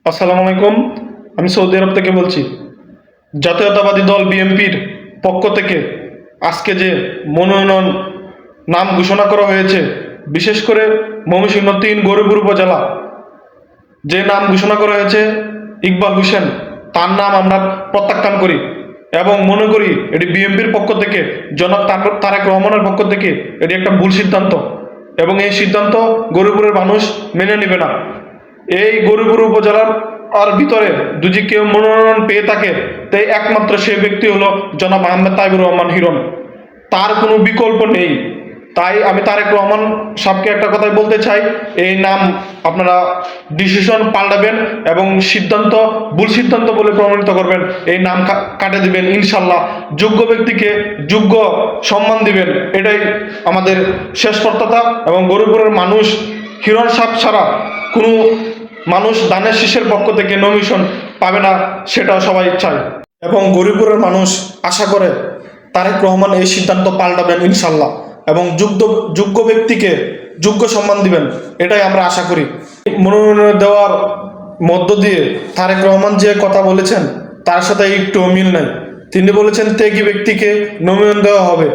আসসালামু আলাইকুম। আমি সৌদি আরব থেকে বলছি। জাতীয়তাবাদী দল বিএনপির পক্ষ থেকে আজকে যে মনোনয়ন নাম ঘোষণা করা হয়েছে, বিশেষ করে ময়মনসিংহ ৩ গৌরীপুর উপজেলা যে নাম ঘোষণা করা হয়েছে ইকবাল হোসেন, তার নাম আমরা প্রত্যাখ্যান করি এবং মনে করি এটি বিএনপির পক্ষ থেকে, জনাব তারেক রহমানের পক্ষ থেকে এটি একটা ভুল সিদ্ধান্ত এবং এই সিদ্ধান্ত গৌরীপুরের মানুষ মেনে নেবে না। এই গৌরীপুর উপজেলার ভিতরে যদি কেউ মনোনয়ন পেয়ে থাকে, তাই একমাত্র সে ব্যক্তি হলো জনাব আহমেদ তাইবুর রহমান হিরণ। তার কোনো বিকল্প নেই। তাই আমি তারেক রহমান সাহেবকে একটা কথাই বলতে চাই, এই নাম আপনারা ডিসিশন পাল্টাবেন এবং সিদ্ধান্ত ভুল সিদ্ধান্ত বলে প্রমাণিত করবেন, এই নাম কাটে দিবেন ইনশাল্লাহ। যোগ্য ব্যক্তিকে যোগ্য সম্মান দিবেন, এটাই আমাদের শেষ কর্তব্য। এবং গৌরীপুরের মানুষ হিরণ সাহেব ছাড়া কোনো মানুষ দানের শীষের পক্ষ থেকে নমিশন পাবে না, সেটা সবাই চায়। এবং গৌরীপুরের মানুষ আশা করে তারেক রহমান এই সিদ্ধান্ত পাল্টাবেন ইনশাল্লাহ এবং যোগ্য ব্যক্তিকে যোগ্য সম্মান দিবেন, এটাই আমরা আশা করি। মনোনয়ন দেওয়ার মধ্য দিয়ে তারেক রহমান যে কথা বলেছেন তার সাথে একটু মিল নাই। তিনি বলেছেন ত্যাগী ব্যক্তিকে নমিশন দেওয়া হবে,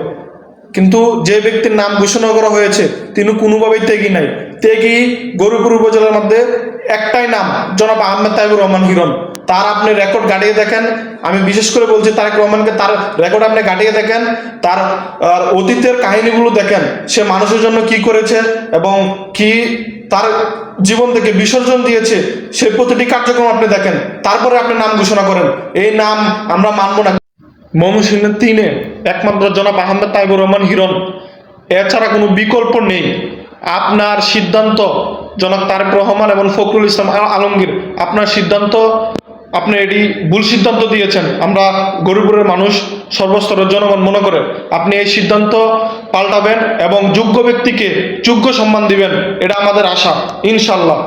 কিন্তু যে ব্যক্তির নাম ঘোষণা করা হয়েছে তিনি কোনোভাবেই ত্যাগী নাই। ত্যাগী গৌরীপুর উপজেলার মধ্যে একটাই নাম, জনাব আহমেদ তাইবুর রহমান হিরণ। তার আপনি রেকর্ড গাড়িয়ে দেখেন, আমি বিশেষ করে বলছি তারেক রহমানকে, তার রেকর্ড আপনি গাড়িয়ে দেখেন, তার অতীতের কাহিনীগুলো দেখেন, সে মানুষের জন্য কি করেছে এবং কি তার জীবন থেকে বিসর্জন দিয়েছে, সে প্রতিটি কার্যক্রম আপনি দেখেন, তারপরে আপনি নাম ঘোষণা করেন। এই নাম আমরা মানব না। ময়মনসিংহ ৩-এ একমাত্র জনাব আহমেদ তাইবুর রহমান হিরণ, এছাড়া কোনো বিকল্প নেই। আপনার সিদ্ধান্ত জনাব তারেক রহমান এবং ফখরুল ইসলাম আলমগীর, আপনার সিদ্ধান্ত, আপনি এটি ভুল সিদ্ধান্ত দিয়েছেন। আমরা গৌরীপুরের মানুষ, সর্বস্তরের জনগণ মনে করে আপনি এই সিদ্ধান্ত পাল্টাবেন এবং যোগ্য ব্যক্তিকে যোগ্য সম্মান দিবেন, এটা আমাদের আশা ইনশাল্লাহ।